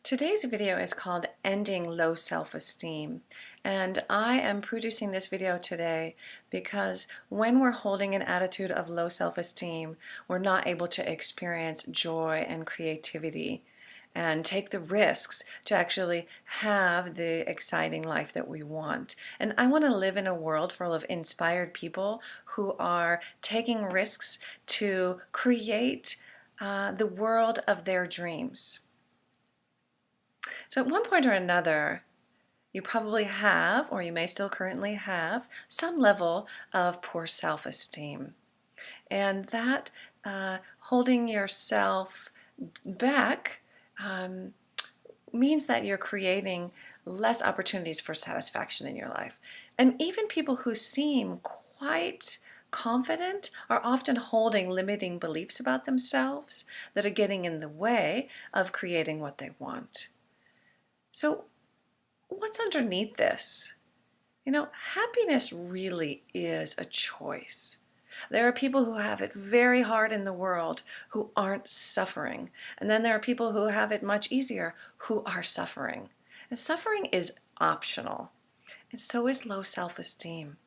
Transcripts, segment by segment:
Today's video is called Ending Low Self-Esteem, and I am producing this video today because when we're holding an attitude of low self-esteem, we're not able to experience joy and creativity and take the risks to actually have the exciting life that we want. And I want to live in a world full of inspired people who are taking risks to create the world of their dreams. So at one point or another, you probably have, or you may still currently have, some level of poor self-esteem. And that holding yourself back means that you're creating less opportunities for satisfaction in your life. And even people who seem quite confident are often holding limiting beliefs about themselves that are getting in the way of creating what they want. So what's underneath this? You know, happiness really is a choice. There are people who have it very hard in the world who aren't suffering. And then there are people who have it much easier who are suffering. And suffering is optional. And so is low self-esteem.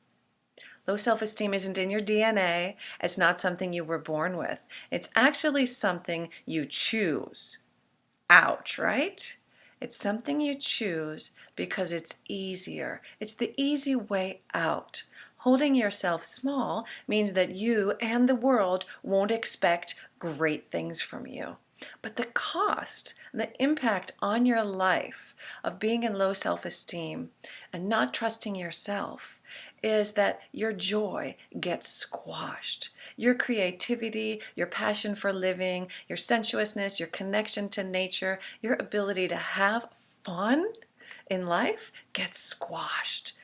Low self-esteem isn't in your DNA. It's not something you were born with. It's actually something you choose. Ouch, right? It's something you choose because it's easier. It's the easy way out. Holding yourself small means that you and the world won't expect great things from you. But the cost, the impact on your life of being in low self-esteem and not trusting yourself is that your joy gets squashed. Your creativity, your passion for living, your sensuousness, your connection to nature, your ability to have fun in life gets squashed.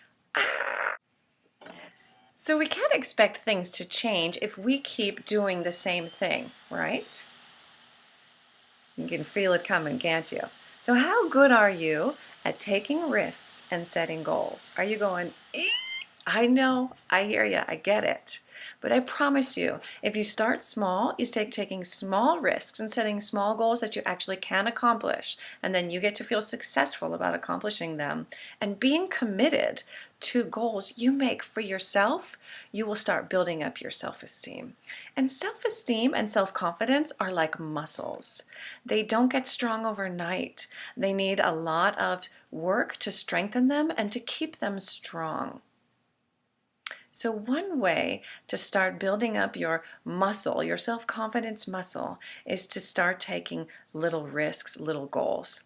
So we can't expect things to change if we keep doing the same thing, right? You can feel it coming, can't you? So how good are you at taking risks and setting goals? Are you going, I know, I hear you, I get it. But I promise you, if you start small, you start taking small risks and setting small goals that you actually can accomplish, and then you get to feel successful about accomplishing them, and being committed to goals you make for yourself, you will start building up your self-esteem. And self-esteem and self-confidence are like muscles. They don't get strong overnight. They need a lot of work to strengthen them and to keep them strong. So one way to start building up your muscle, your self-confidence muscle, is to start taking little risks, little goals.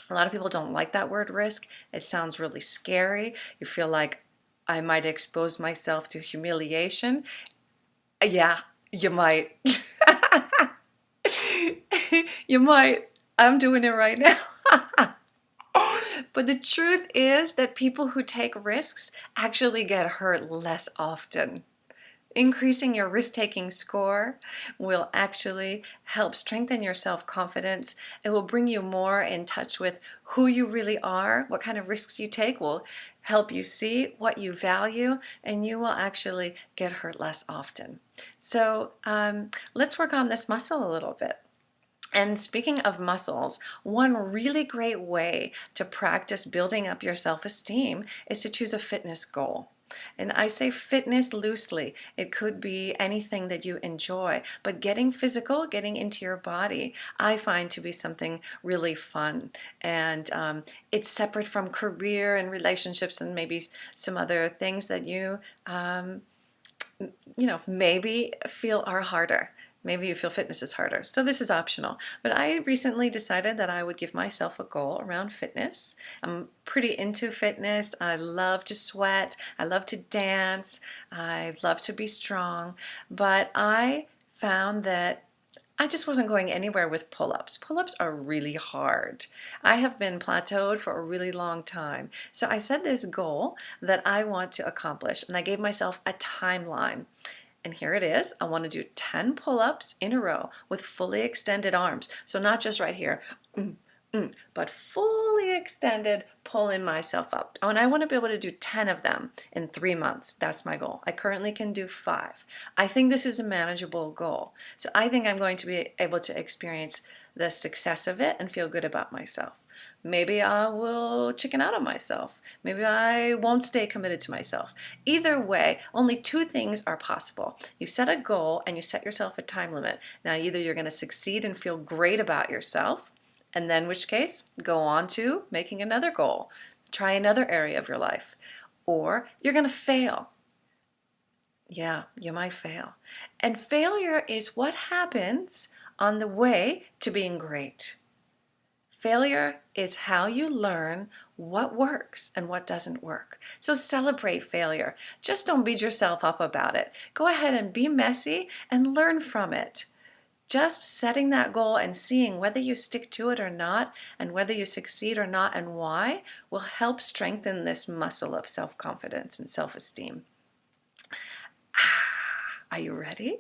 A lot of people don't like that word risk. It sounds really scary. You feel like I might expose myself to humiliation. Yeah, you might. You might. I'm doing it right now. But the truth is that people who take risks actually get hurt less often. Increasing your risk-taking score will actually help strengthen your self-confidence. It will bring you more in touch with who you really are. What kind of risks you take will help you see what you value, and you will actually get hurt less often. So let's work on this muscle a little bit. And speaking of muscles, one really great way to practice building up your self-esteem is to choose a fitness goal. And I say fitness loosely. It could be anything that you enjoy, but getting physical, getting into your body, I find to be something really fun. And it's separate from career and relationships and maybe some other things that you maybe feel are harder. Maybe you feel fitness is harder. So this is optional. But I recently decided that I would give myself a goal around fitness. I'm pretty into fitness. I love to sweat. I love to dance. I love to be strong. But I found that I just wasn't going anywhere with pull-ups. Pull-ups are really hard. I have been plateaued for a really long time. So I set this goal that I want to accomplish, and I gave myself a timeline. And here it is. I want to do 10 pull-ups in a row with fully extended arms. So not just right here, but fully extended, pulling myself up. Oh, and I want to be able to do 10 of them in 3 months. That's my goal. I currently can do 5. I think this is a manageable goal. So I think I'm going to be able to experience the success of it and feel good about myself. Maybe I will chicken out on myself. Maybe I won't stay committed to myself. Either way, only two things are possible. You set a goal and you set yourself a time limit. Now, either you're going to succeed and feel great about yourself, and then in which case, go on to making another goal. Try another area of your life. Or you're going to fail. Yeah, you might fail. And failure is what happens on the way to being great. Failure is how you learn what works and what doesn't work. So celebrate failure. Just don't beat yourself up about it. Go ahead and be messy and learn from it. Just setting that goal and seeing whether you stick to it or not, and whether you succeed or not and why, will help strengthen this muscle of self-confidence and self-esteem. Are you ready?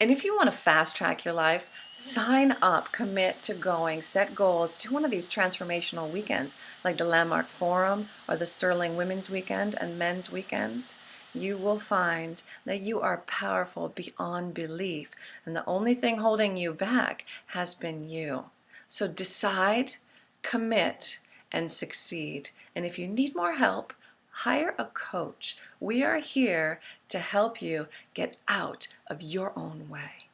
And if you want to fast track your life, sign up, commit to going, set goals to one of these transformational weekends, like the Landmark Forum or the Sterling Women's Weekend and Men's Weekends. You will find that you are powerful beyond belief, and the only thing holding you back has been you. So decide, commit, and succeed. And if you need more help, hire a coach. We are here to help you get out of your own way.